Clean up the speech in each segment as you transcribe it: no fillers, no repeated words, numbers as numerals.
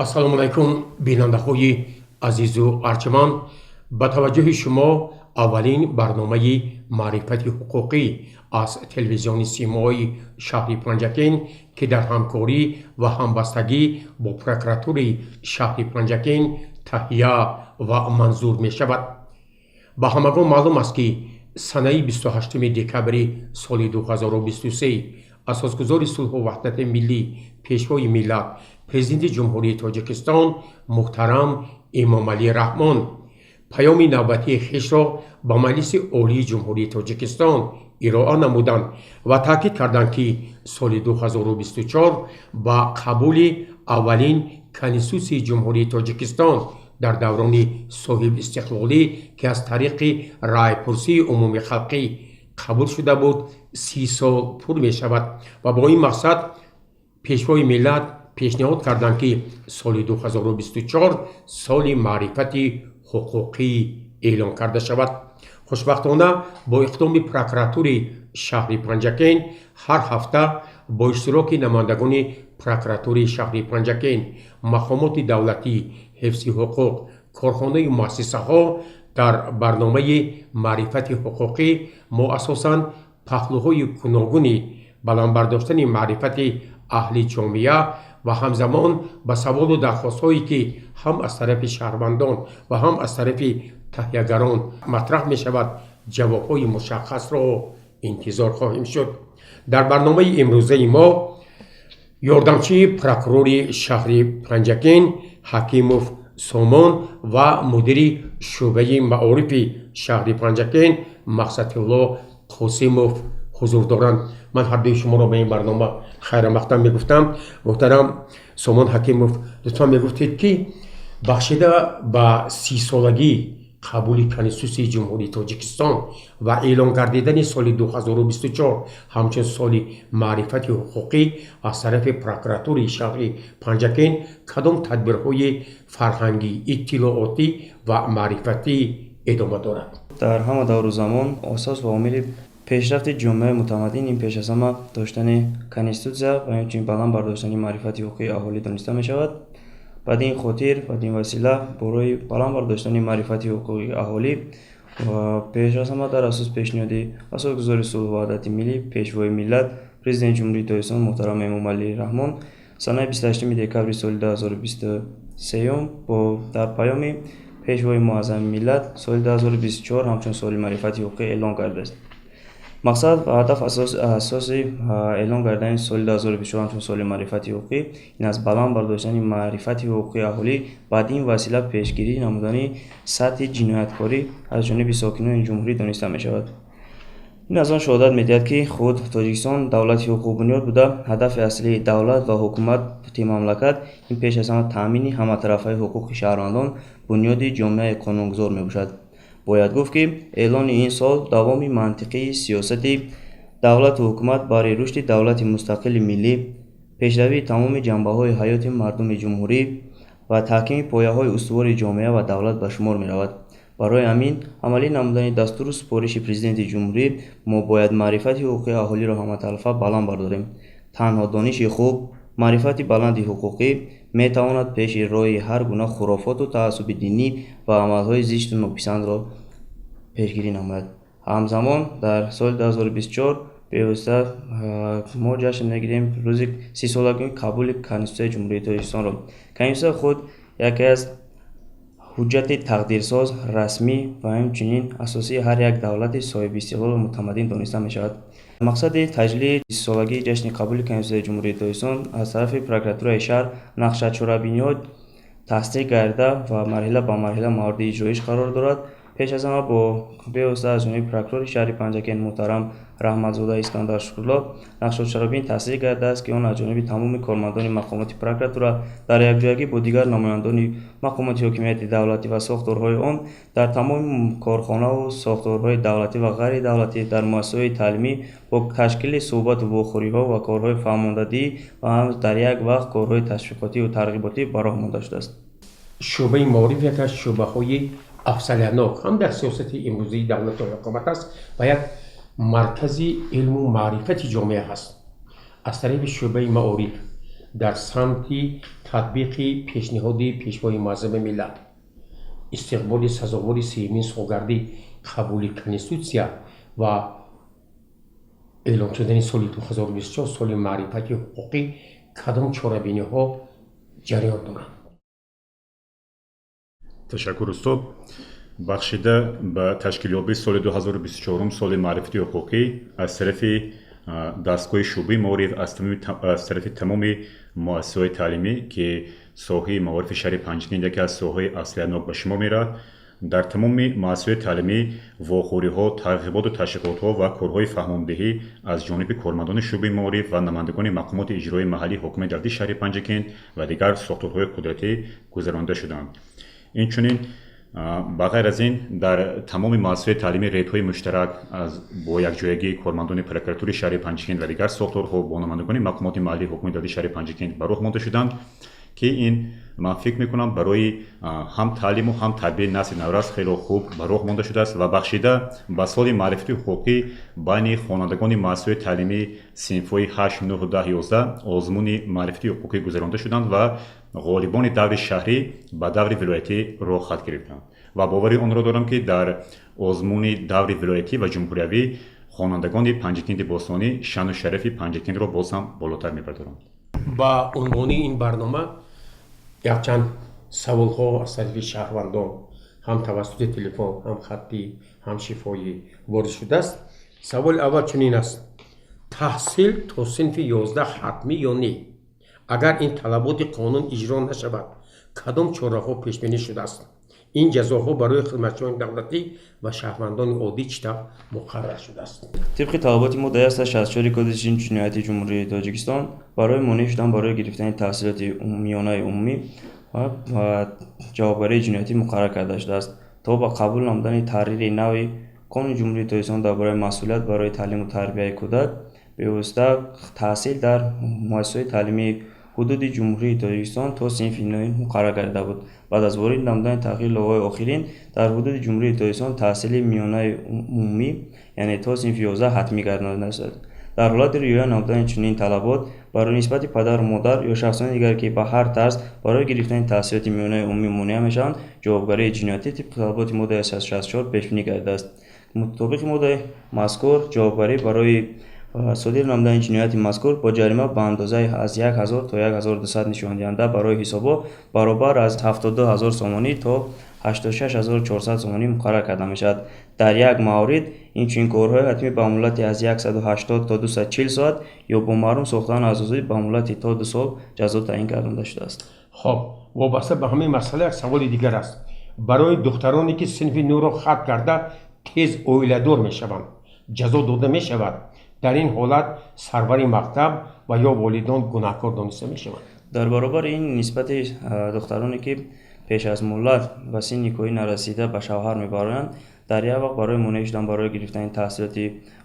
ассалому алайкум бинандаҳои азизу арҷаманд, ба таваҷҷӯҳи шумо аввалин барномаи маърифати ҳуқуқӣ аз телевизиони симои шаҳри Панҷакен ки дар ҳамкорӣ ва ҳамбастагӣ бо прокуратураи шаҳри Панҷакен таҳия ва манзур мешавад. ба ҳамагон маълум аст ки санаи 28 декабри соли 2023 асосгузори сулҳу ваҳдати миллӣ, пешвои миллат, президенти ҷумҳурии Тоҷикистон муҳтарам Эмомалӣ Раҳмон паёми навбатии хишро ба Маҷлиси Олии Ҷумҳурии Тоҷикистон ироа намуданд ва таъкид карданд ки соли 2024 ба қабули аввалин Конститутсияи Ҷумҳурии Тоҷикистон дар даврони соҳибистиқлолӣ ки аз тариқи райпурсии умуми халқӣ қабул шуда буд 30 сол пур мешавад ва бо ин мақсад пешвои миллат пешниҳод карданд ки соли 2024 соли маърифати ҳуқуқӣ эълон карда шавад. хушбахтона бо иқдоми прокуратури шаҳри Панҷакен ҳар ҳафта бо иштироки намояндагони прокуратури шаҳри Панҷакен, мақомоти давлатӣ, ҳифзи ҳуқуқ, корхонаи муассисаҳо дар барномаи маърифати ҳуқуқӣ мо асосан паҳлӯҳои гуногуни баландбардоштани маърифати аҳли ҷомеа ва ҳамзамон ба саволу дархостҳое ки ҳам аз тарафи шаҳрвандон ва ҳам аз тарафи таҳиягарон матраҳ мешавад, ҷавобҳои мушаххасро интизор хоҳем шуд. дар барномаи имрӯзаи мо ёрдамчии прокурори шаҳри Панҷакен Ҳакимов Сомон ва мудири шӯъбаи маорифи шаҳри Панҷакен Мақсадулло Қосимов ҳузур доранд. ман ҳардуи шуморо ба ин барнома хайрамақдам мегуфтам. муҳтарам Сомон Ҳакимов, лутфан мегуфтед ки бахшида ба 30-солагӣ қабули Конститутсияи Ҷумҳурии Тоҷикистон ва эълон гардидани соли 2024 ҳамчун соли маърифати ҳуқуқӣ аз тарафи прокуратураи шаҳри Панҷакен кадом тадбирҳои фарҳангӣ, иттилоотӣ ва маърифатӣ идома дорад? дар ҳама давру замон осос ва омили пешрафти ҷомеаи мутамаддин ин пеш аз ҳама доштани конститутсия ва инчунин баланд бардоштани маърифати ҳуқуқии аҳолӣ дониста мешавад. баъди ин хотир баъди ин васила борои баланд бардоштани маърифати ҳуқуқии аҳолӣ ва пеш аз ҳама дар асоси пешниҳоди асосгузори сулҳу ваҳдати миллӣ, пешвои миллат, президенти ҷумҳурии Тоҷикистон муҳтарам Эмомалӣ Раҳмон санаи 28 декабри соли 2023 бо дар паёми пешвои муаззами миллат соли 2024 ҳамчун соли маърифати ҳуқуқӣ эълон гардааст. мақсад ва ҳадаф асоси эълон кардани соли 2024 ҳамчун соли маърифати ҳуқуқӣ ин аз баланд бардоштани маърифати ҳуқуқии аҳолӣ баъди ин васила пешгирӣ намудани сатҳи ҷинояткорӣ аз ҷониби сокинони ҷумҳурӣ дониста мешавад. ин аз он шаҳодат медиҳад ки худ Тоҷикистон давлати ҳуқуқбунёд буда ҳадафи аслии давлат ва ҳукумати мамлакат ин пеш аз ҳама таъмини ҳаматарафаи ҳуқуқи шаҳрвандон бунёди ҷомеаи қонунгузор мебошад. бояд гуфт ки эълони ин сол давоми мантиқии сиёсати давлату ҳукумат барои рушди давлати мустақили миллӣ, пешравии тамоми ҷанбаҳои ҳаёти мардуми ҷумҳурӣ ва таҳкими пояҳои устувори ҷомеа ва давлат ба шумор меравад. барои ҳамин амалӣ намудани дастуру супориши президенти ҷумҳурӣ мо бояд маърифати ҳуқуқии аҳолиро ҳаматарафа баланд бардорем. танҳо дониши хуб, маърифати баланди ҳуқуқӣ метавонад пеши роҳи ҳар гуна хурофоту таассуби динӣ ва амалҳои зишту нописандро пешгирӣ намояд. ҳамзамон дар соли 2024 бевосита мо ҷашн мегирем рӯзи 30-солагии қабули Конститутсияи Ҷумҳурии Тоҷикистонро. Конститутсия худ яке аз ҳуҷҷати тақдирсоз, расмӣ ва ҳамчунин асосии ҳар як давлати соҳибистиқлолу мутамаддин дониста мешавад. мақсади таҷлили 30-солагии ҷашни қабули Конститутсияи Ҷумҳурии Тоҷикистон аз тарафи прокуратураи шаҳр нақшачорабиниҳо тасдиқ гардида ва марҳила ба марҳила мавриди иҷроиш қарор дорад. пеш аз ҳама бо бевосита аз ҷониби прокурори шаҳри Панҷакен муҳтарам Раҳматзода Искандар Шукрулло нақшачорабинӣ тасдиқ гардидааст ки он аз ҷониби тамоми кормандони мақомоти прокуратура дар якҷоягӣ бо дигар намояндони мақомоти ҳокимияти давлатӣ ва сохторҳои он дар тамоми корхонаву сохторҳои давлатӣ ва ғайридавлатӣ дар муассисаҳои таълимӣ бо ташкили суҳбату вохӯриҳо ва корҳои фаҳмондадӣ ва ҳам дар як вақт корҳои ташвиқотиву тарғиботӣ ба роҳ монда шудааст. шӯъбаи маориф як аз шӯъбаҳои афзалиянок ҳам дар сиёсати имрӯзии давлату ҳукумат аст ва як маркази илму маърифати ҷомеа ҳаст. аз тарафи шӯъбаи маориф در سمت تطبیق پیشنهاد پیشوای معظم ملت استقبال سزاوار سیمین سالگرد قبول کنستیتوسیا و اعلام شدن سال 2024 سال معرفت حقوقی کدام چاره‌بینی ها جریان دارند؟ تشکر استاد. بخشیده به تشکیلیابی سال 2024 سال معرفتی حقوقی از طرف دستگاه شعبه معارف از طرف تمام مؤسسات تعلیمی که ساحه معارف شهر پنجگین یکی از ساحه‌های اصلی ناک به شما میرد، در تمام مؤسسات تعلیمی واخوری‌ها، ترغیبات و تشویقات‌ها و کارهای فهماندهی از جانب کارمندان شعبه معارف و نمایندگان مقامات اجرایی محلی حکومت دولتی شهر پنجگین و دیگر ساختارهای قدرتی گذرانده شدند. اینچنین بغیر از این در تمام مؤسسات تعلیمی ریت‌های مشترک از با یکجایگی کارمندان پرکراتوری شهر پنجگین و دیگر ساختارها با نمایندگان مقامات محلی حکومت دولتی شهر پنجگین به راه مانده شدند که این من فکر میکنم برای هم تعلیم و هم تربیت نسل نوراست خیلی خوب به راه مانده شده است و بخشیده به سال معرفتی حقوقی بین خوانندگان مؤسسات تعلیمی صنف‌های 8 9 10 11 آزمون معرفتی حقوقی گذرانده شدند و غالبان دور شهری به دور ولایتی راه خط گرفتند و باوری آن را دارم که در آزمون دور ولایتی و جمهوریوی خوانندگان پنجگین باستانی شأن و شرف پنجگین را باز هم بالاتر می‌بردارند. با عنوان این برنامه یکچند سوال ها از طرف شهروندان هم توسط تلفن هم خطی هم شفاهی وارد شده است. سوال اول چنین است: تحصیل تا صنف 11 حتمی یا نه؟ اگر این طلبات قانون اجرا نشود کدام چاره‌ها پیش بینی شده است؟ این جزاها برای خدمتچیان دولتی و شهروندان عادی چطور مقرر شده است؟ طبق طلبات ماده 164 کد جنایت جمهوری تاجیکستان برای مانع شدن برای گرفتن تحصیلات میانه عمومی و جوابگری جنایتی مقرر کرده شده است تا با قبول نمودن تحریر نوی قانون جمهوری تاجیکستان درباره مسئولیت برای تعلیم و تربیت کودک به واسطه تحصیل در مؤسسات تعلیمی حدود جمهوری تاجیکستان تا صنف 9 مقرر کرده بود. بعد از وارد نمودن تغییر لایحه آخرین در حدود جمهوری تاجیکستان تحصیل میانه عمومی یعنی تا صنف 11 حتمی گردانده شد. در حالت رعایت نمودن چنین طلبات برای نسبت پدر و مادر یا شخصان دیگر که به هر طرز برای گرفتن تحصیلات میانه عمومی مانع میشوند جوابگری جنایتی طبق طلبات ماده 164 پیش بینی کرده است. مطابق ماده مذکور جوابگری برای صادر نمودن جنایت مذکور با جریمه به اندازه از 1000 تا 1200 نشان دهنده برای حساب برابر از 72000 سومانی تا 86400 سومانی مقرر کرده میشد. در یک مورد این کارهای حتمی به مهلت از 180 تا 240 ساعت یا با محروم ساختن از عضوی به مهلت تا 2 سال جزا تعیین گردانده شده است. خب وابسته به همین مسئله یک سوال دیگر است. برای دخترانی که صنف 9 را ختم کرده تیز اویله‌دار میشوند جزا داده میشود؟ در این حالت سرور مکتب و یا والدان گناهکار دانسته میشوند. در برابر این نسبت دخترانی که پیش از مهلت و سن نکاحی نرسیده به شوهر میبرند در یک وقت برای مانع شدن برای گرفتن تحصیلات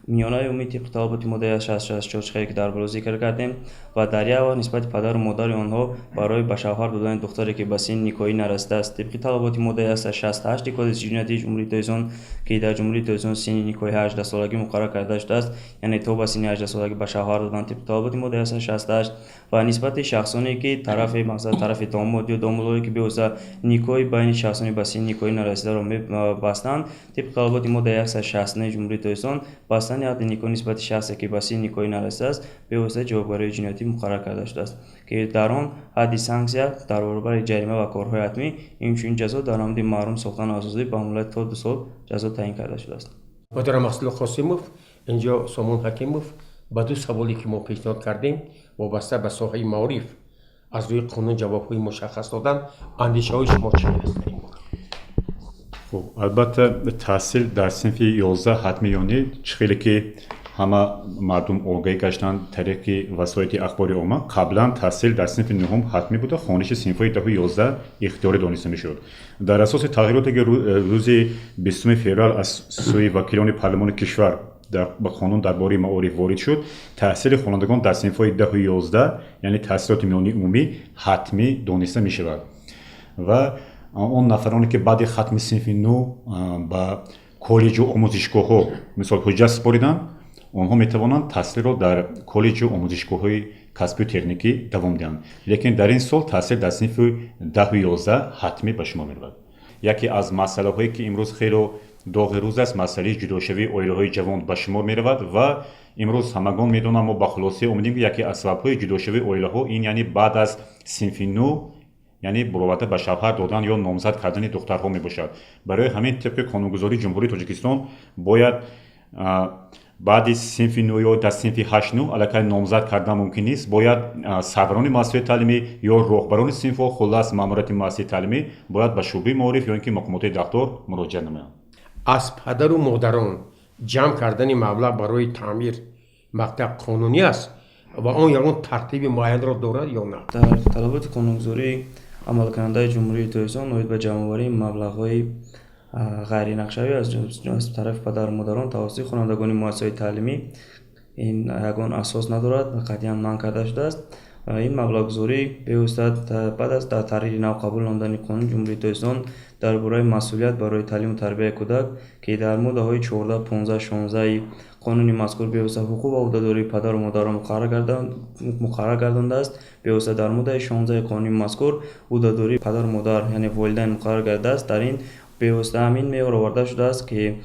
میانه عمومی طبق طلبات ماده 664 که در بالا ذکر کردیم و در یک وقت نسبت پدر و مادر آنها برای به شوهر دادن دختری که به سن نکاحی نرسیده است طبق طلبات ماده 68 کد جنایت جمهوری تاجیکستان که در جمهوری تاجیکستان سن نکاحی 18 سالگی مقرر کرده شده است یعنی تا به سن 18 سالگی به شوهر دادن طبق طلبات ماده 68 و نسبت شخصانی که طرف داماد یا دامادی که به واسطه نکاح بین شخصانی به سن نکاحی نرسیده را بستند طبق طلبات ماده 169 جمهوری تاجیکستان بستن عقد نکاح نسبت شخصی که به سن نکاحی نرسیده است به واسطه جوابگری جنایتی مقرر کرده شده است که در آن حد سانکسیا در برابر جریمه و کارهای حتمی همچنین جزا در نمود محروم ساختن از عضوی به مهلت تا 2 سال جزا تعیین کرده شده است. محترم اصل قاسموف، اینجا سامان حکیموف با دو سوالی که ما پیشنهاد کردیم وابسته به ساحه معارف از روی قانون جوابهای مشخص دادن اندیشه های شما چی است؟ خب البته تحصیل در صنف 11 حتمی یا نه خیلی که همه مردم آگاهی گشتن طریق وسایل اخباری عامه قبلا تحصیل در صنف 9 حتمی بوده خوانش صنف‌های 10 و 11 اختیاری دانسته میشد. در اساس تغییراتی که روز 20 فوریه از سوی وکیلان پارلمان کشور در قانون درباره معارف وارد شد تحصیل خوانندگان در صنف‌های 10 و 11 یعنی تحصیلات میانی عمومی حتمی دانسته میشود و اون نفرانی که بعد ختم صنف 9 با کالج و آموزشگاه‌ها مثلا حجت سپاریدن آنها میتوانند تحصیل را در کالج و آموزشگاه‌های کسبی و تکنیکی دوم دیدن لیکن در این سال تاثیر در صنف 10 و 11 حتمی به شما میرود یکی از مسئله هایی که امروز خیلی داغ روز است مسئله جداشوی اویله‌های جوان به شمار میرود و امروز همگان میدونم ما با خلاصه امیدیم که یکی از سبب‌های جداشوی اویله‌ها این یعنی بعد از صنف نو یعنی برآورده به شوهر دادن یا نامزد کردن دخترها میباشد برای همین طبق قانونگذاری جمهوری تاجیکستان باید بعد صنف 9 یا در صنف 8 9 الکی نامزد کردن ممکن نیست باید سروران مؤسسه تعلیمی یا راهبران صنف ها خلاص ماموریت مؤسسه تعلیمی باید به شعبه معارف یا اینکه مقامات دفتر مراجعه نمایند از پدر و مادران جمع کردن مبلغ برای تعمیر مکتب قانونی است و آن یگان ترتیب معین را دارد یا نه در طلبات قانونگذاری عملکننده جمهوری تاجیکستان نوید به جمع‌آوری مبلغ‌های غیر نقشه‌ای از طرف پدر و مادران توسط خوانندگان مؤسسه‌های تعلیمی این یگان اساس ندارد و قطعاً منع کرده شده است و این مبلغ‌گذاری به‌واسطه بعد از در تحریر نو قبول نمودن قانون جمهوری تاجیکستان درباره مسئولیت برای تعلیم و تربیت کودک که در ماده‌های 14 15 16 قانون مذکور به‌واسطه حقوق و عهده‌داری پدر و مادران مقرر گردانده است به‌واسطه در ماده 16 قانون مذکور عهده‌داری پدر و مادر یعنی والدین مقرر گردیده است در این به‌واسطه همین معیار آورده شده است که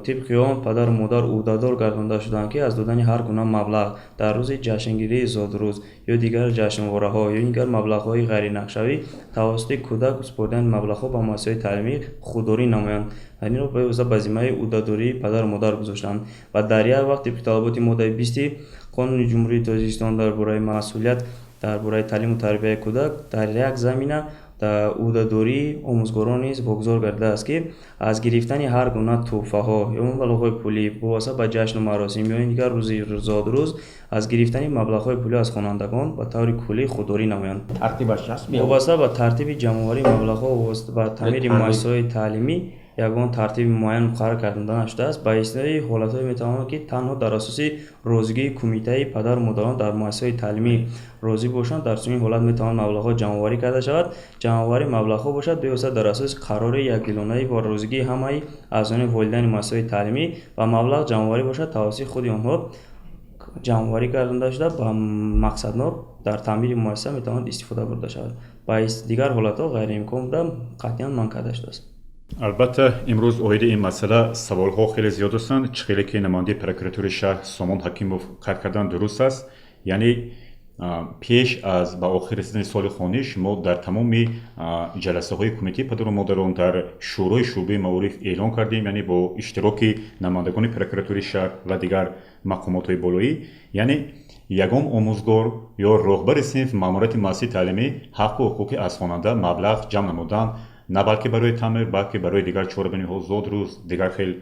طبق آن پدر و مادر عهده‌دار گردانده شدند که از دادن هر گونه مبلغ در روز جشنگیری زادروز یا دیگر جشنواره‌ها یا دیگر مبلغ‌های غیر نقشه‌ای توسط کودک سپردن مبلغ‌ها به مؤسسه تعلیمی خودداری نمایند یعنی را به‌واسطه به ذمه عهده‌داری پدر و مادر گذاشتند و در هر وقت طبق طلبات ماده 20 قانون جمهوری تاجیکستان درباره مسئولیت درباره تعلیم و تربیت کودک در یک زمینه در عهده‌داری آموزگاران نیز واگذار گردیده است که از گرفتن هر گونه تحفه‌ها یا مبلغ‌های پولی واسه به جشن و مراسم یا دیگر زادروز از گرفتن مبلغ‌های پولی از خوانندگان به طور کلی خودداری نمایند ترتیبش هست واسه به ترتیب جمع‌آوری مبلغ‌ها و تعمیر مؤسسه‌های تعلیمی یگان ترتیب معین مقرر کردن شده است با استثنای حالت‌های میتواند که تنها در اساس روزگی کمیته پدر و مادران در مؤسسه تعلیمی راضی باشند در چنین حالت میتواند مبلغ‌ها جمع‌آوری کرده شود جمع‌آوری مبلغ‌ها باشد به واسطه در اساس قرار یکگیلانه با روزگی همه اعضای والدین مؤسسه تعلیمی و مبلغ جمع‌آوری باشد توسط خود آنها جمع‌آوری گردانده شده با مقصدنامه در تعمیر مؤسسه میتواند استفاده برده شود با دیگر حالت‌ها غیر امکان بوده قطعاً منع کرده شده است البته امروز اوید این مسئله سوال‌ها خیلی زیاد هستند چقدر که نماینده پروکراتور شهر سامان حکیموف کار کردن درست است یعنی پیش از به آخر رسیدن سال خانش ما در تمام جلسه های کمیته پدر و مادران در شورای شعبه معارف اعلان کردیم یعنی با اشتراک نمایندگان پروکراتور شهر و دیگر مقامات های بالایی یعنی یگان آموزگار یا راهبر صنف ماموریت مؤسسه تعلیمی حق و حقوق از خواننده مبلغ جمع نمودن نه بلکه برای تعمیر بلکه برای دیگر چهاربنی‌ها زادروز دیگر خیلی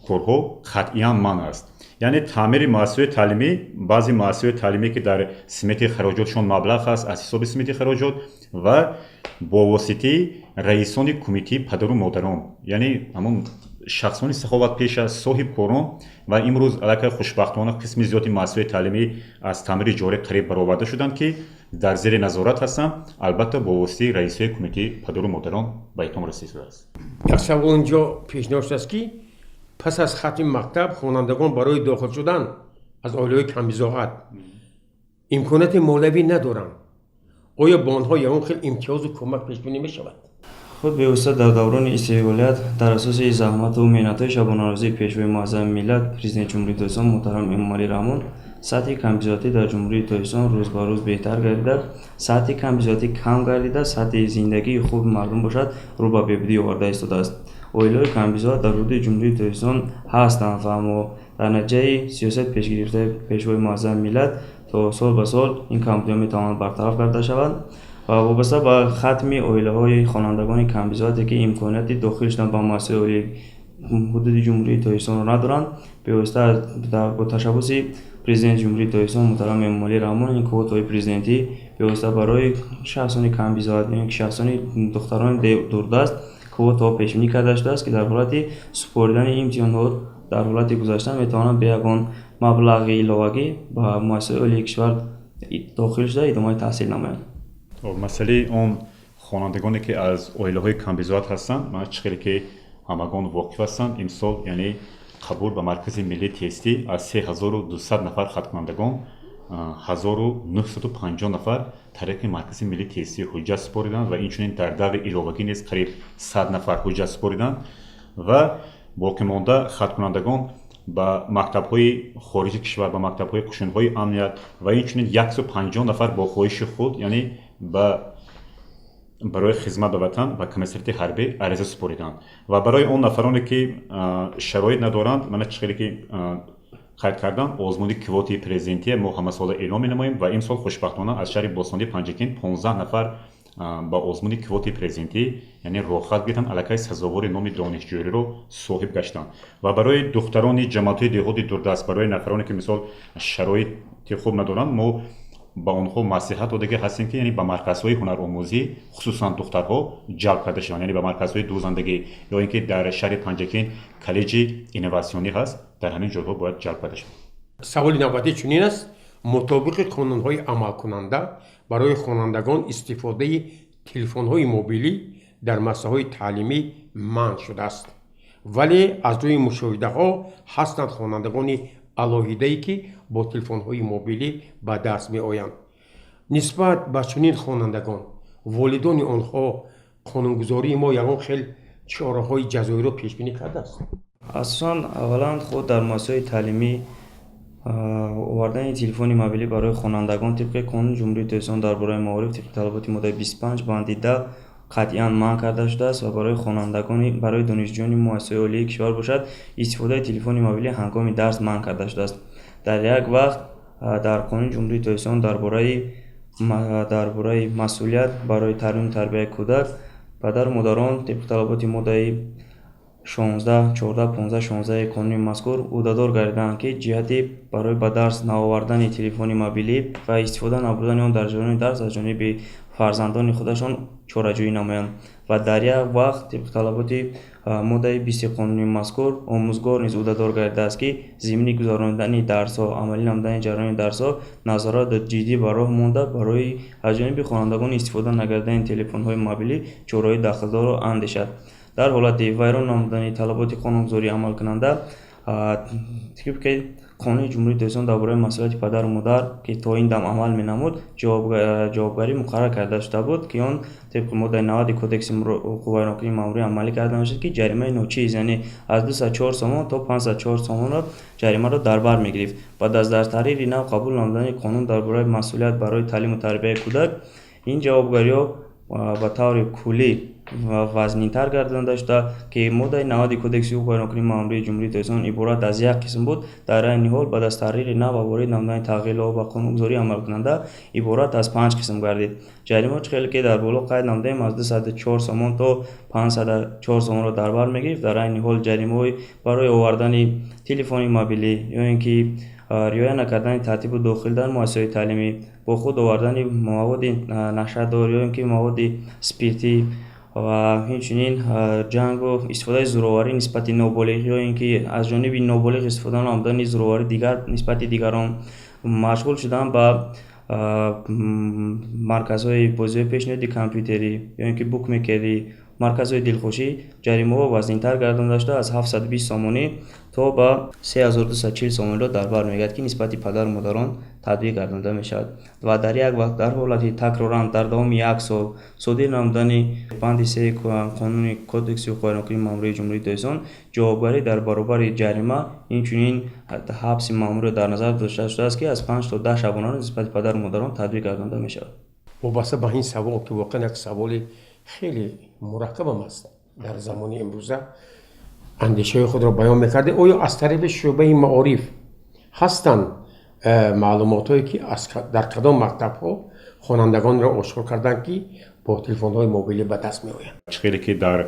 کارها قطعاً منع است یعنی تعمیر مؤسسه تعلیمی بعضی مؤسسه تعلیمی که در سمت خراجاتشون مبلغ است از حساب سمت خراجات و با واسطه رئیسان کمیته پدر و مادران یعنی همون شخصانی سخاوت پیش از صاحب کاران و امروز علاقه خوشبختانه قسم زیادی مؤسسه تعلیمی از تعمیر جاری قریب برآورده شدند که در زیر نظارت هستند البته با واسطه رئیسای کمیته پدر و مادران به اتمام رسیده است یک سوال اونجا پیشنهاد است که پس از ختم مکتب خوانندگان برای داخل شدن از عائله‌های کم‌بضاعت امکانات مالیوی ندارند آیا با آنها یگان خیلی امتیاز و کمک پیش بینی می‌شود خود به واسطه در دوران استقلالیت در اساس زحمت و محنت‌های شبانه‌روزی پیشوای معظم ملت پرزیدنت جمهوری تاجیکستان محترم امامعلی رحمان سطح کم‌بضاعتی در جمهوری تاجیکستان روز به روز بهتر گردیده سطح کم‌بضاعتی کم گردیده سطح زندگی خوب مردم باشد رو به بهبودی آورده ایستاده است عائله‌های کم‌بضاعت در حدود جمهوری تاجیکستان هستند و اما در نتیجه سیاست پیش گرفته پیشوای معظم ملت تا سال به سال این کمبودی میتواند برطرف گردیده شود و وابسته به ختم عائله‌های خوانندگان کم‌بضاعتی که امکانات داخل شدن به مؤسسه عالی حدود جمهوری تاجیکستان را ندارند به واسطه با تشبث پرزیدنت جمهوری تاجیکستان محترم امامعلی رحمان این کوتای پرزیدنتی به واسطه برای شخصان کم‌بضاعت یعنی شخصان دختران دوردست کوتا پیش بینی کرده شده است که در حالت سپردن امتحانات در حالت گذشته میتوانند به یگان مبلغ علاوه‌ای با مؤسسه عالی کشور داخل شده ادامه تحصیل نمایند. مسئله اون خوانندگانی که از عائله‌های کم‌بضاعت هستند من چقدر که همگان واقف هستند امسال یعنی قبول به مرکز ملی تستی از 3200 نفر ختم کنندگان 1950 نفر طریق مرکز ملی تحصیل حجت سپردند و اینچنین در دور ایلوگی نیز قریب 100 نفر حجت سپردند و باقی مانده خطکنندگان با مکتب‌های خارج کشور با مکتب‌های قشن‌های امنیت و اینچنین 150 نفر با خواهش خود یعنی برای خدمت به وطن و کمیسریت حربی عریضه سپردند و برای اون نفرانی که شرایط ندارند من چخیلی که قید کردن آزمودی کواتی پرزیدنتی ما همه سال اعلام می‌نماییم و این سال خوشبختانه از شهر بوستان پنجکین 15 نفر با آزمودی کواتی پرزیدنتی یعنی روخت گرفتن علاقه سزاوار نام دانشجویی رو صاحب گشتن و برای دختران جماعت دهات دوردست برای نفرانی که مثال شرایط خوب ندارند ما با اونها نصیحت داده هستیم که یعنی به مرکزهای هنرآموزی خصوصا دخترها جلب کرده شوند یعنی به مرکزهای دوزندگی یا اینکه در شهر پنجکین کالج اینواسیونی هست در همین جاها باید جلب کرده شوند. سوال نوبتی چنین است: مطابق قانون‌های عمل کننده برای خوانندگان استفاده تلفن‌های موبیلی در مسائل تعلیمی منع شده است، ولی از روی مشاهده‌ها هستند خوانندگان علاهیده‌ای که با تلفن‌های موبیلی به درس می‌آیند. نسبت به چنین خوانندگان والدان آنها قانونگذاری ما یگان خیلی چاره‌های جزایی را پیش بینی کرده است. اساساً اولا خود در مسائل تعلیمی آوردن تلفن موبیلی برای خوانندگان طبق قانون جمهوری اسلامی درباره معارف طبق طلبات ماده 25 بند 10 قطعاً منع کرده شده است و برای خوانندگان برای دانشجویان مؤسسه عالی کشور باشد استفاده تلفن موبیلی هنگام درس منع کرده شده است. در یک وقت در قانون جمهوری اسلامی درباره مسئولیت برای تعلیم تربیت کودک پدر و مادران طبق طلبات ماده 16 14 15 16 قانون مذکور عهده‌دار گردیدند که جهتی برای به درس نآوردن تلفن موبیلی و استفاده نبودن آن در جریان درس از جانب فرزندان خودشان چاره‌جویی نمایند و در یک وقت طبق طلبات ماده 20 قانون مذکور آموزگار نیز عهده‌دار گردیده است که ضمن گذراندن درس‌ها عملی نمودن جریان درس‌ها نظارت جدی بر راه مانده برای از جانب خوانندگان استفاده نکردن تلفن‌های موبیلی چاره‌های داخل‌دار را اندیشد. در حالت ویران نمودن طلبات قانونگذاری عمل کننده طبق قانون جمهوری اسلامی درباره مسئولیت پدر و مادر که تا این دم عمل می‌نمود جوابگاری مقرر کرده شده بود که آن طبق ماده 90 کدکس حقوق ویرانکنی مأموری عملی کرده می‌شد که جریمه ناچیز یعنی از 204 سومن تا 504 سومن را جریمه را در بر می‌گرفت. بعد از در تحریر نو قبول نمودن قانون درباره مسئولیت برای تعلیم و تربیت کودک این جوابگاری‌ها به طور کلی و وزنی‌تر گردانده شده که ماده 90 کدکس حقوق ویرانکنی مأموری جمهوری اسلامی عبارت از یک قسم بود. در این حال بعد از تحریر نو و وارد نمودن تغییرات و قانونگذاری عمل کننده عبارت از 5 قسم گردید. جریمه چخیلی که در بالا قید نمودیم از 204 سومن تا 504 سومن را در بر می‌گرفت. در این حال جریمه برای آوردن تلفن موبیلی یا اینکه رعایت نکردن ترتیب داخل در مؤسسه تعلیمی با خود آوردن مواد نشه‌دار یا اینکه مواد اسپریتی و همچنین جنگ و استفاده زورآوری نسبت نابالغ یا اینکه از جانب نابالغ استفاده نمودن زورآوری دیگر نسبت دیگران مشغول شدن به مرکزهای بازی پیشنهادی کامپیوتری یا اینکه بوک میکری مرکزهای دلخوشی جریمه ها وزن‌تر گردانده شده از 720 سومنی تا به 3240 سومن را در بر می‌گیرد که نسبت پدر و مادران تطبیق گردانده می‌شود و در یک وقت در حالت تکرارا در دوام یک سال صادر نمودن بند 3 قانون کدکس حقوق ویرانکنی مأموری جمهوری اسلامی جوابگاری در برابر جریمه اینچنین حبس مأمور در نظر داشته شده است که از 5 تا 10 شبانه نسبت پدر و مادران تطبیق گردانده می‌شود. وابسته به این سوال که واقعا یک سوال خیلی مرکب است در زمان امروزه اندیشه خود را بیان می‌کرده. آیا از طریق شعبه معارف هستند معلوماتی که در کدام مکتب‌ها خوانندگان را آشکار کردند که با تلفن‌های موبیلی به دست می‌آیند؟ خیلی که در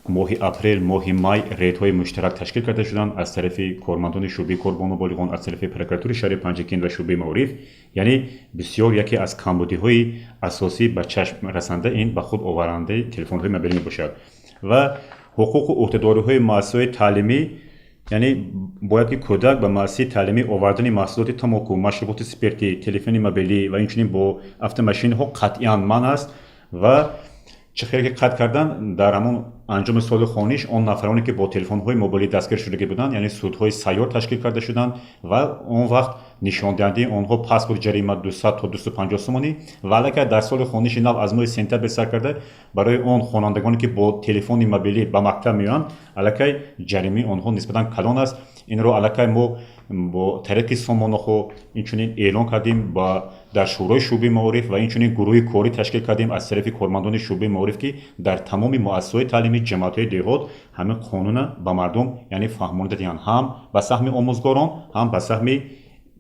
ماه اپریل ماه مای ریدهای مشترک تشکیل کرده شدند از طرف کارمندان شعبه قربان و بالغان از طرف پرکراتور شهر پنجکین و شعبه معارف. یعنی بسیار یکی از کمبودی‌های اساسی به چشم رسنده این به خود آورنده تلفن‌های موبیلی میباشد و حقوق و عهده‌داری‌های مؤسسات تعلیمی یعنی باید که کودک به مؤسسه تعلیمی آوردن محصولات تماکو، مشروبات اسپریتی، تلفن موبیلی و اینچنین با اتوماشین ها قطعاً منع است و چه خیلی که قطع کردن در همون انجام سال خوانیش آن نفرانی که با تلفن‌های موبیلی دستگیر شده بودند یعنی سودهای سیار تشکیل کرده شدند و اون وقت نشان دهنده آنها پاسپورت جریمه 200 تا 250 سومانی و علاوه در سال خونش نو از ماه سپتامبر سر کرده برای آن خوانندگانی که با تلفن موبیلی به مکتب میان علاوه جریمه آنها نسبتا کلان است. این رو علاوه ما با طریق سامانه خو اینچنین اعلان کردیم با در شورای شعبه معارف و اینچنین گروه کاری تشکیل کردیم از طرف کارمندان شعبه معارف که در تمام مؤسسات تعلیمی جماعت‌های دهات همه قانون به مردم یعنی فهمانده دهند هم به سهم آموزگاران هم به سهم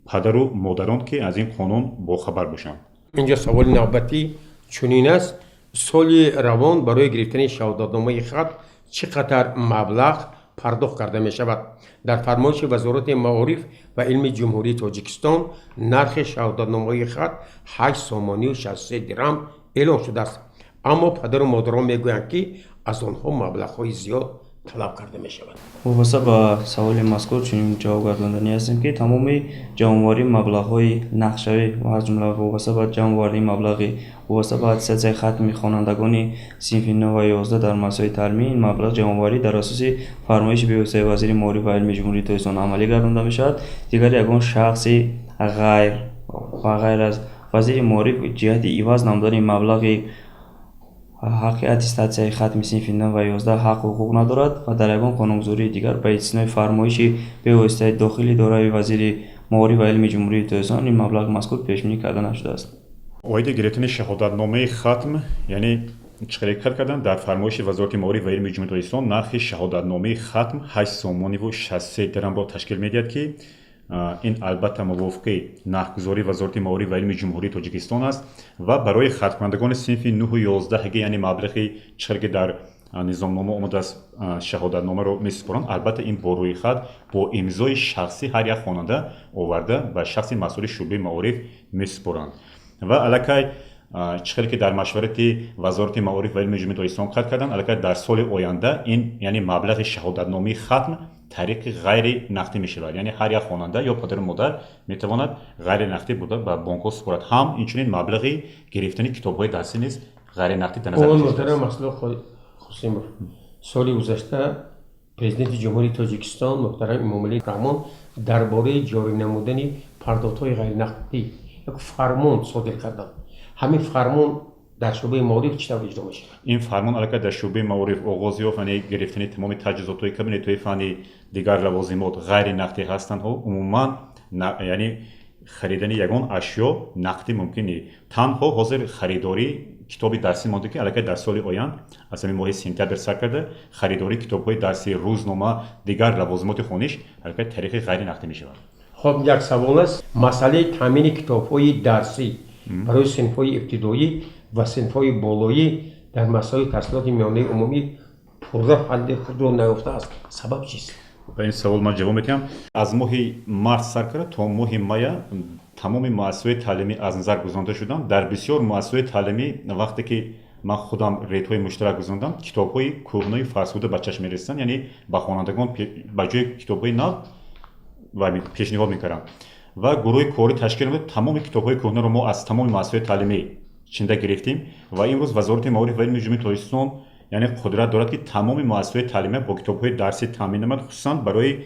پدر و مادران که از این قانون باخبر باشند. اینجا سوال نوبتی چنین است: سال روان برای گرفتن شهادتنامه خط چقدر مبلغ پرداخت کرده می شود؟ در فرمایش وزارت معارف و علم جمهوری تاجیکستان نرخ شهادتنامه خط 8 سومانی و 63 درهم اعلام شده است، اما پدر و مادران میگویند که از آنها مبلغ‌های زیاد طلب کرده می شود. وابسته به سوال مذکور چنین جواب گرداندنی هستیم که تمام جمع‌آوری مبلغ‌های نقشه‌ای و از جمله وابسته به جمع‌آوری مبلغی وابسته به حدیث ختم خوانندگان صنف 9 و 11 در مسائل تعلیمی این مبلغ جمع‌آوری در اساس فرمایش به وسیله وزیر معارف و علم جمهوری تاجیکستان عملی گردانده می‌شود. دیگر یگان شخصی غیر از وزیر معارف جهت عوض نامداری مبلغ حق اتستاتسیای ختم صنف 9 و 11 حق حقوق ندارد و در یگان قانونگذاری دیگر به استثنای فرمایش به واسطه داخلی دارای وزیر معارف و علم جمهوری تاجیکستان این مبلغ مذکور پیش بینی کرده نشده است. اوایل گرفتن شهادتنامه ختم یعنی چقدر کردن در فرمایش وزارت معارف و علم جمهوری تاجیکستان نرخ شهادتنامه ختم 8 سومانی و 63 درهم را تشکیل می‌دهد که این البته موافق نرخ‌گذاری وزارت معارف و علم جمهوری تاجیکستان است و برای ختم کنندگان صنف 9 و 11 یعنی مبلغی چقدر در نظامنامه آمده است شهادتنامه رو می‌سپارند. البته این با روی خط با امضای شخصی هر یک خواننده آورده و شخصی مسئول شعبه معارف می‌سپارند و علاوه چقدر که در مشورت وزارت معارف و علم جمهوری تاجیکستان خط کردن علاوه در سال آینده این یعنی مبلغ شهادتنامه ختم طریق غیر نقدی می شود، یعنی هر یک خواننده یا پدر و مادر می تواند غیر نقدی بوده به بانک ها سپارد. هم اینچنین مبلغی گرفتن کتاب های درسی نیز غیر نقدی در نظر گرفته شده. مسئله خصیمov سال گذشته پرزیدنت جمهوری تاجیکستان محترم امامعلی رحمان درباره جاری نمودن پرداخت‌های غیر نقدی یک فرمان صادر کردند. همین فرمان در شعبه معارف چطور اجرا میشه؟ این فرمان علاوه در شعبه معارف آغاز یافت یعنی گرفتن تمام تجهیزات های کابینت های فنی دیگر لوازمات غیر نقدی هستند ها عموما یعنی خریدن یگان اشیا نقدی ممکنه. تنها حاضر خریداری کتاب درسی مانده که علاوه در سال آینده از همین ماه سپتامبر سر کرده خریداری کتاب های درسی روزنامه دیگر لوازمات خانش علاوه طریق غیر نقدی میشه. خب یک سوال است: مسئله تامین کتاب های درسی برای صنف های ابتدایی و صنف های بالایی در مسائل تحصیلات میانه عمومی پرراه حل خود را نیافته است. سبب چیست؟ به این سوال من جواب میدم. از ماه مارس سر کرده تا ماه مای تمام مؤسسات تعلیمی از نظر گذارنده شدن. در بسیار مؤسسات تعلیمی وقتی که من خودم ریت‌های مشترک گذاردم کتاب‌های کهنه فرسوده به چشم می‌رسند، یعنی به خوانندگان به جای کتاب‌های نو و پیشنهاد می‌کردم و گروه کاری تشکیل داد. تمام کتاب‌های کهنه رو ما از تمام مؤسسات تعلیمی چنده گرفتیم و امروز وزارت معارف و علم جمهوری تاجیکستان یعنی قدرت دارد که تمام مؤسسات تعلیمی با کتاب‌های درسی تامین نماید، خصوصا برای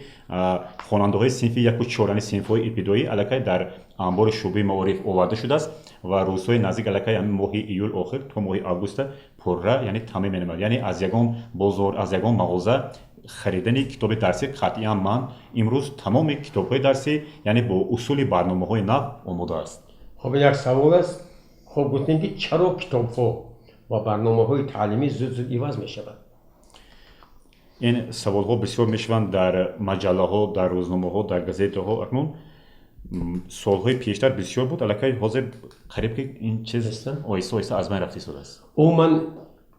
خواننده‌های صنف 1 و 4 یعنی صنف‌های ابتدایی علاوه در انبار شعبه معارف آورده شده است و روزهای نزدیک علاوه ماه ایول آخر تا ماه آگوست پرره یعنی تامین نماید. یعنی از یگان بازار از یگان مغازه خریدن کتاب درسی قطعا من امروز تمام کتاب‌های درسی یعنی با اصول برنامه‌های نو آماده است. خب یک سوال است: خب گفتین که چرا کتاب‌ها و برنامه‌های تعلیمی زود عوض می‌شود؟ این سوال‌ها بسیار می‌شوند در مجله‌ها، در روزنامه‌ها، در گازیته‌ها. اکنون سال‌های پیشتر بسیار بود، البته حاضر قریب که این چیز آیسته از من رفته شده است. عموماً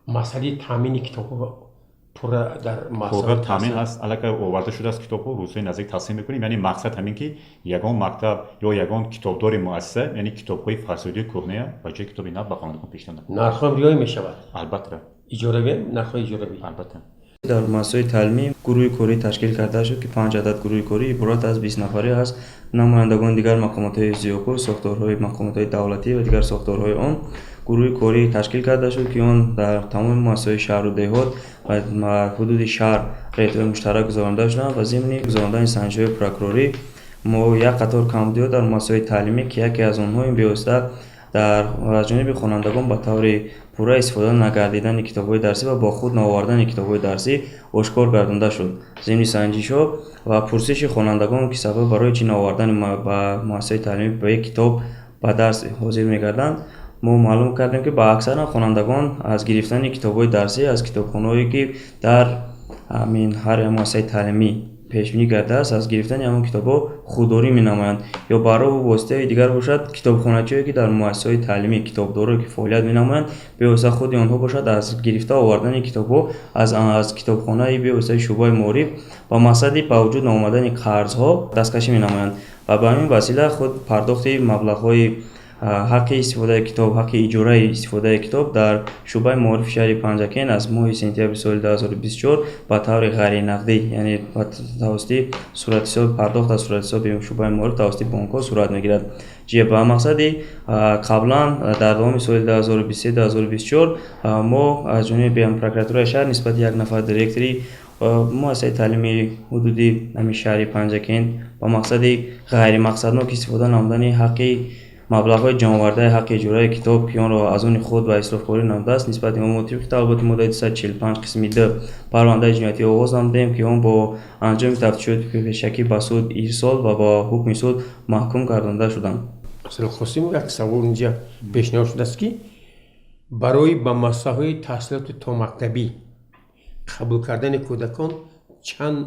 مسئله تامین کتاب‌ها در مقصد تامین است، علاوه آورده شده است کتاب‌ها روزهای نزدیک تقسیم می‌کنیم. یعنی مقصد همین که یگان مکتب یا یگان کتابدار مؤسسه یعنی کتاب‌های فرسوده کهنه و جای کتاب نو به خوانندگان پیش دادن. نرخ‌ها ریایی می‌شود؟ البته. اجاره نرخ‌های اجاره البته. در مسائل تعلیمی گروه کاری تشکیل کرده شد که 5 عدد گروه کاری عبارت از 20 نفری است. نمایندگان دیگر مقامات زیرکور، ساختارهای مقامات دولتی و دیگر ساختارهای آن گروه کاری تشکیل کرده شد که آن در تمام مؤسسات شهر و دهات و حدود شهر ریت‌های مشترک گذارنده شدند و ضمن گذاراندن سنج‌های پروکوروری мо як қатор камбудиҳо дар муассисаҳои таълимӣ ки яке аз онҳо ин бевосита аз ҷониби хонандагон ба таври пурра истифода нагардидани китобҳои дарсӣ ва бо худ навовардани китобҳои дарсӣ ошкор гардонда шуд. Зимни санҷишҳо ва пурсиши хонандагон ки сабаб барои чӣ навовардани ба муассисаҳои таълимӣ ба як китоб ба дарс ҳозир мегарданд, мо маълум кардем ки ба аксаран хонандагон аз гирифтани китобҳои дарсӣ аз китобхонаҳое ки дар ҳар муассисаи таълимӣ пешбинӣ гардааст, аз гирифтани ҳамон китобҳо худдорӣ менамоянд ё барои воситаи дигар бошад, китобхоначиҳое ки дар муассисаҳои таълимӣ китобдоро ки фаъолият менамоянд, бевосита худи онҳо бошад аз гирифта овардани китобҳо аз китобхонаи бевоситаи шӯъбаи маориф ба мақсади ба вуҷуд омадани қарзҳо дасткашӣ менамоянд ва ба ҳамин васила худ пардохти маблағҳои ҳаққи истифодаи китоб, ҳаққи иҷораи истифодаи китоб дар шӯъбаи маорифи шаҳри Панҷакен аз моҳи сентябри соли 2024 ба таври ғайринақдӣ, яъне ба тавассути суратҳисоб пардохт аз суратҳисоби шӯъбаи маориф тавассути бонкҳо сурат мегирад. Ба мақсади қаблан дар давоми соли 2023-2024 мо аз ҷониби прокуратураи шаҳр нисбати як нафар директори муассисаи таълимии ҳудуди ҳамин шаҳри Панҷакен ба мақсади ғайримақсаднок истифода намудани ҳаққи маблағҳои ҷамъовардаи ҳаққи иҷораи китоб ки онро аз они худ ва исрофкорӣ намудааст нисбати он мутифиқи талаботи моддаи 245 қисми д парвандаи ҷиноятӣ оғоз намудем ки он бо анҷоми тафтишоти пешакӣ ба суд ирсол ва бо ҳукми суд маҳкум гардонда шуданд. Хосим як савол инҷа пешниҳод шудааст ки барои ба массаҳои таҳсилоти томактабӣ қабул кардани кӯдакон чанд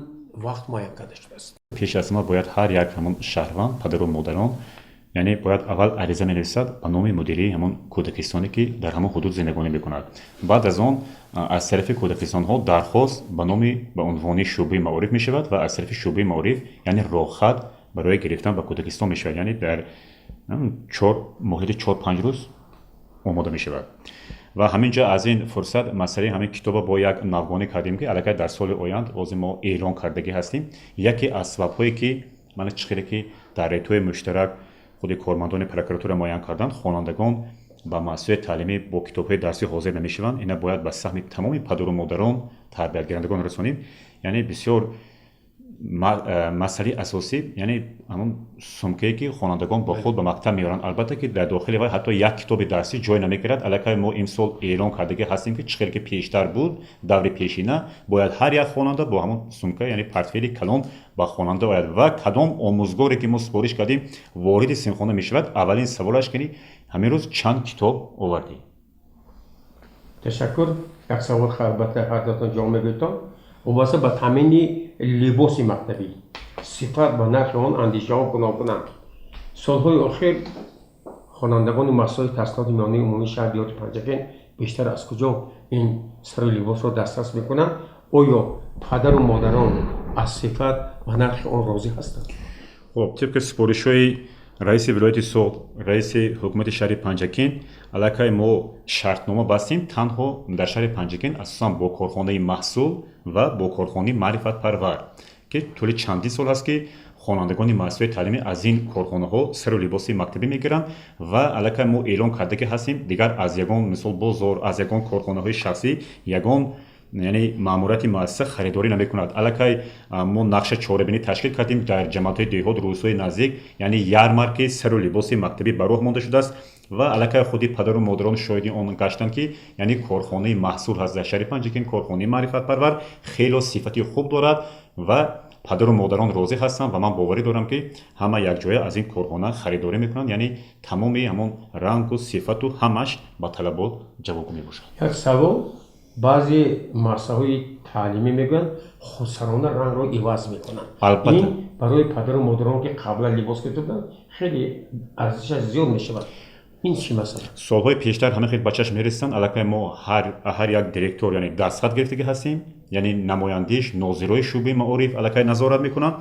вақт муайян карда шудааст? пеш аз ҳама бояд ҳар як ҳамон шаҳрванд падару модарон яъне бояд аввал ариза менависад ба номи мудирии ҳамон кӯдакистоне ки дар ҳамон ҳудуд зиндагонӣ мекунад. Баъд аз он аз тарафи кӯдакистонҳо дархост ба номи ба унвони шӯъбаи маориф мешавад ва аз тарафи шӯъбаи маориф яъне роҳхат барои гирифтан ба кӯдакистон мешавад, яъне дар моҳлати 4-5 рӯз омода мешавад. ва ҳаминҷа аз ин фурсат масъалаи ҳамин китоба бо як навгонӣ кардем ки аллакай дар соли оянд ҳозир мо эълон кардагӣ ҳастем. Яке аз сабабҳое ки мана чӣ хеле ки дар райтҳои муштарак худи кормандони прокуратура муайян карданд, хонандагон ба муассисаҳои таълимӣ бо китобҳои дарсӣ ҳозир намешаванд. Ина бояд ба саҳми тамоми падару модарон, тарбиятгирандагон расонем. Яъне бисёр масъалаи асосӣ, яъне ҳамон сумкае ки хонандагон бо худ ба мактаб меоранд, албатта ки дар дохили вай ҳатто як китоби дарсӣ ҷой намегирад. Аллакай мо имсол эълон кардагӣ ҳастем ки чӣ хеле ки пештар буд даври пешина бояд ҳар як хонанда бо ҳамон сумка, яъне портфели калон ба хонанда ояд ва кадом омӯзгоре ки мо супориш кардем вориди синфхона мешавад. Аввалин саволаш ки ҳамин рӯз чанд китоб овардӣ? Ташаккур. Як савол албатта ҳар датон ҷавоб мегӯтам. вобаста ба таъмини либоси мактабӣ сифат ва нархи он андешаҳо гуногунанд. солҳои охир хонандагони массаҳои таҳсилоти миёнаи умумии шаҳри диёти Панҷакен бештар аз куҷо ин сари либосро дастрас мекунанд? оё падару модарон аз сифат ва нархи он розӣ ҳастанд? хуб, тибқи супоришҳои раиси вилояти Соғд, раиси ҳукумати шаҳри Панҷакен, аллакай мо шартнома бастем танҳо дар шаҳри Панҷакен асосан бо корхонаи маҳсул ва бо корхонаи маърифатпарвар ки тӯли чандин сол ҳаст ки хонандагони муассисаҳои таълимӣ аз ин корхонаҳо сару либоси мактабӣ мегиранд ва аллакай мо эълон кардагӣ ҳастем дигар аз ягон мисол бозор, аз ягон корхонаҳои шахсӣ ягон яъне маъмурияти муассиса харидорӣ намекунад. Аллакай мо нақша чорабинӣ ташкил кардем дар ҷамъиятҳои деҳот, рӯзҳои наздик, яъне ярмарки сару либоси мактабӣ ба роҳ монда шудааст ва аллакай худи падару модарон шоҳиди он гаштанд ки яъне корхонаи маҳсул ҳаст дар шаҳри Панҷакен, корхонаи маърифатпарвар хело сифати хуб дорад ва падару модарон розӣ ҳастанд ва ман боварӣ дорам ки ҳама якҷоя аз ин корхона харидорӣ мекунанд, яъне тамоми ҳамон рангу сифату ҳамаш ба талабот ҷавобгӯ мебошад. як савол баъзе массаҳои таълимӣ мегӯянд худсарона рангро иваз мекунанд. ин барои падару модарон ки қаблан либос гирифтанд хеле арзишаш зиёд мешавад. ин чӣ масъала? солҳои пештар ҳамин хел ба чашм мерасанд. Аллакай мо ҳар як директор яъне дастхат гирифтагӣ ҳастем, яъне намояндиш нозирои шӯъбаи маориф аллакай назорат мекунанд.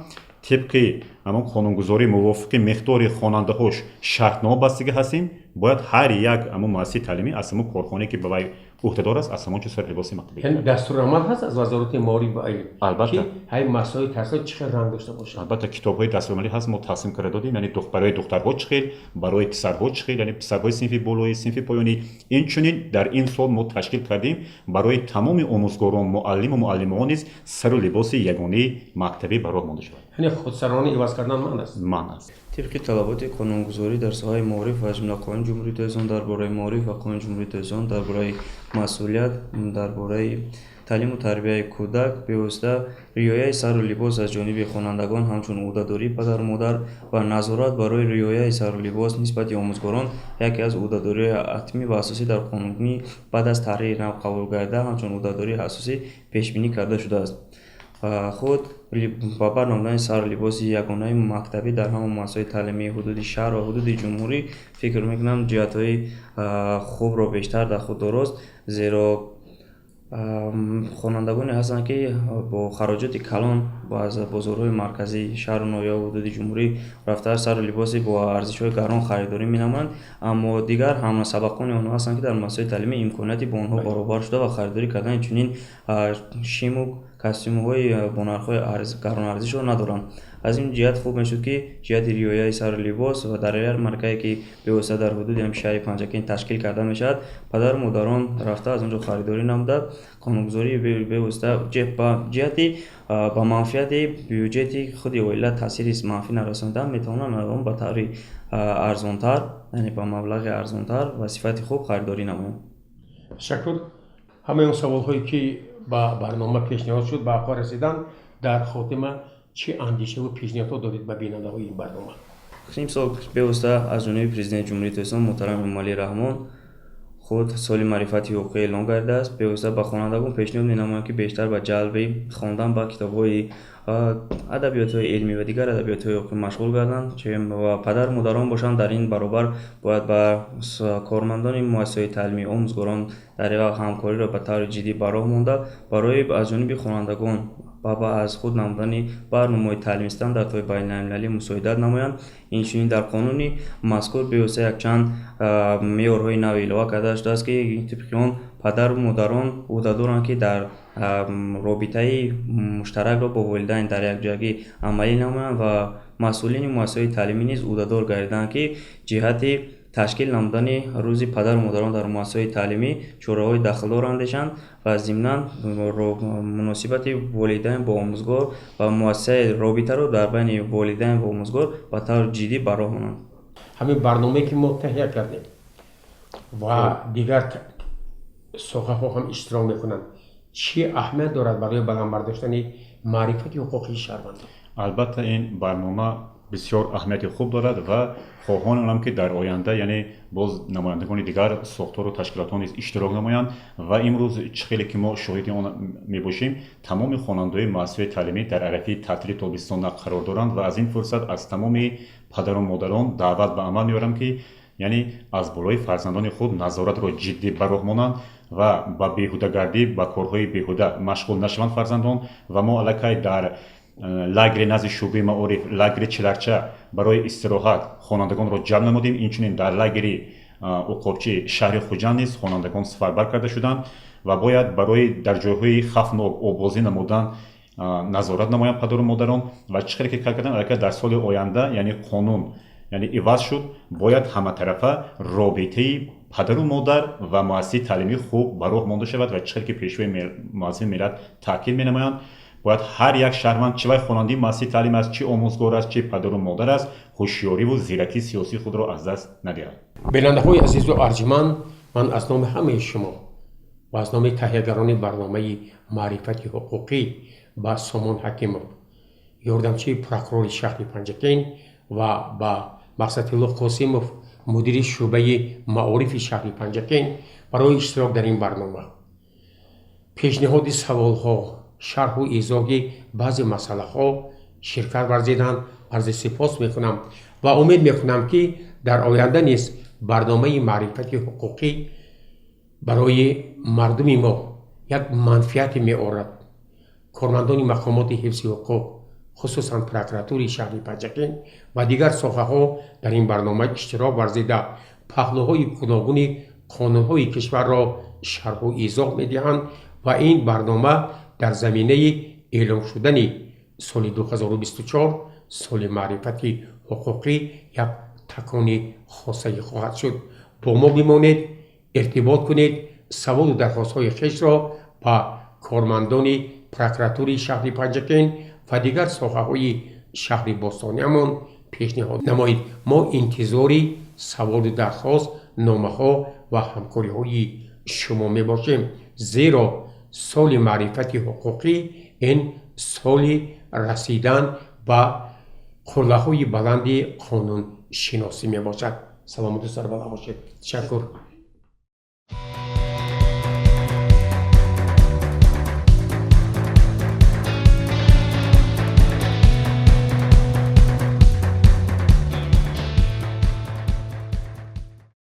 тибқи ҳамон қонунгузорӣ мувофиқи миқдори хонандаҳош шартнома бастагӣ ҳастем. бояд ҳар як ҳамон муассисаи таълимӣ аз ҳамон корхонае ки ба вай عهدهدار است از همان چه سر لباس مکتبی. یعنی دستورالعمل هست از وزارت معارف و علم البته. که های مسائل تحصیل چه رنگ داشته باشه. البته کتاب‌های دستورالعملی هست ما تصمیم کرده دادیم، یعنی برای دخترها چه خیل، برای پسرها چه خیل، یعنی پسرهای صنف بالایی، صنف پایانی. این چنین در این سال ما تشکیل کردیم برای تمام آموزگاران، معلم و معلمان نیز سر و لباس یگانه مکتبی برای مانده شود. یعنی خودسرانه عوض کردن من است. من است. طبق طلبات قانونگذاری در ساحه معارف و از جمله قانون جمهوری تهران درباره معارف و قانون جمهوری تهران درباره مسئولیت درباره تعلیم و تربیت کودک پیوسته رعایت سر و لباس از جانب خوانندگان همچون عهدهداری پدر و مادر و نظارت برای رعایت سر و لباس نسبت آموزگاران یکی از عهدهداری حتمی و اساسی در قانونی بعد از تحریر نو قبول گردیده همچون عهدهداری اساسی پیش بینی کرده شده است. خود با برنامه سر لباس یگانه مکتبی در همه مؤسسات تعلیمی حدود شهر و حدود جمهوری فکر میکنم جهت‌های خوب را بیشتر در خود دارست، زیرا خوانندگانی هستند که با خراجات کلان با از بازارهای مرکزی شهر و ناحیه و حدود جمهوری رفته سر لباس با ارزش‌های گران خریداری می‌نمایند، اما دیگر هم سبقان آنها هستند که در مؤسسات تعلیمی امکاناتی با آنها برابر شده و خریداری کردن چنین شیم و کاستیم‌های با نرخ‌های گران ارزش را ندارند. از این جهت خوب میشد که جهت رعایت سر لباس و در هر مرکزی که به واسطه در حدود هم شهر پنجکین تشکیل کرده میشد پدر و مادران رفته از اونجا خریداری نموده قانونگذاری به واسطه جهتی با منفعت بودجه خود ولایت تاثیر منفی نرساندن میتونن اون با طور ارزانتر یعنی با مبلغ ارزانتر و صفت خوب خریداری نمایند. تشکر. همه اون سوال‌هایی که با برنامه پیشنهاد شد به آخر رسیدن در خاتمه چه اندیشه و پیشنهادها دارید به بیننده‌های این برنامه؟ امسال به واسطه از جانب پرزیدنت جمهوری تهران محترم امالی رحمان خود سال معرفتی حقوقی اعلام کرده است. به واسطه به خوانندگان پیشنهاد می‌نمایم که بیشتر به جلب خواندن با کتاب‌های ادبیات‌های علمی و دیگر ادبیات‌های حقوقی مشغول گردند چه و پدر و مادران باشند. در این برابر باید با کارمندان مؤسسات تعلیمی آموزگاران در واقع همکاری را به طور جدی براه مانده برای از جانب خوانندگان و از خود نمودن برنامه تعلیمی در طی بین‌المللی مساعدت نمایند. این در قانونی مذکور به واسطه یک چند معیارهای نو اضافه کرده شده است که طبق آن پدر و مادران عهده‌دارند که در رابطه مشترک را با والدین در یک جای عملی نمایند و مسئولین مؤسسات تعلیمی نیز عهده‌دار گردیدند که جهت تشکیل نمودن روزی پدر و مادران در مؤسسات تعلیمی شوراهای داخلدار اندیشند و ضمناً مناسبت والدین با آموزگار و مؤسسه رابطه را در بین والدین و آموزگار به طور جدی براه مانند. همین برنامه‌ای که ما تهیه کردیم و دیگر سخن‌ها هم اشتراک می‌کنند چه اهمیت دارد برای بلند برداشتن معرفت حقوقی شهروندان؟ البته این برنامه بسیار اهمیت خوب دارد و خواهانم که در آینده یعنی باز نمایندگان دیگر ساختار و تشکیلات نیز اشتراک نمایند و امروز چخیلی که ما شاهد آن میباشیم تمام خواننده‌های مؤسسات تعلیمی در عرفه تعطیل تابستان قرار دارند و از این فرصت از تمام پدر و مادران دعوت به عمل می‌آورم که یعنی از بالای فرزندان خود نظارت را جدی براه مانند و با بیهوده‌گردی با کارهای بیهوده مشغول نشوند فرزندان و ما الکی در لاگر نزد شعبه معارف لاگر چلرچه برای استراحت خوانندگان را جمع نمودیم. اینچنین در لاگر عقابچی شهر خوجند نیز خوانندگان سفربر کرده شدند و باید برای در جایهای خفناک آوازی نمودن نظارت نمایند پدر و مادران و چیزی که کار کردن البته در سال آینده یعنی قانون یعنی عوض شد باید همه طرفه رابطه پدر و مادر و مؤسسه تعلیمی خوب براه مانده شود و چیزی که پیشوای مؤسسه ملت تاکید می‌نمایند باید هر یک شهروند چه خواننده مؤسسه تعلیم است چه آموزگار است چه پدر و مادر است هوشیاری و زیرکی سیاسی خود را از دست ندهد. بیننده‌های عزیز و ارجمند من از نام همه شما و از نام تهیه‌گران برنامه معرفت حقوقی با سامان حکیمov یاردمچی پروکورور شهر پنجکین و با مقصد الله قاسمov مدیر شعبه معارف شهر پنجکین برای اشتراک در این برنامه پیشنهاد سوال‌ها شرح و ایضاح بعضی مسائل‌ها شرکت ورزیدن عرض سپاس میکنم و امید میکنم که در آینده نیز برنامه معرفت حقوقی برای مردم ما یک منفعت می‌آورد. کارمندان مقامات حفظ حقوق خصوصا پروکوراتور شهر پنجکین و دیگر ساخت‌ها در این برنامه اشتراک ورزیده پهلوهای گوناگون قانون‌های کشور را شرح و ایضاح می‌دهند و این برنامه در زمینه اعلام شدن سال 2024 سال معرفت حقوقی یک تکان خاصه خواهد شد. با ما بمانید، ارتباط کنید، سوال و درخواست‌های خویش را با کارمندان پروکراتوری شهر پنجکین و دیگر ساحه‌های شهر باستانی‌مان پیشنهاد نمایید. ما انتظاری سوال و درخواست، نامه‌ها و همکاری‌های شما میباشیم، زیرا سال معرفت حقوقی این سال رسیدن به قله‌های بلند قانون شناسی میباشد. سلامت و سربلند باشید. تشکر.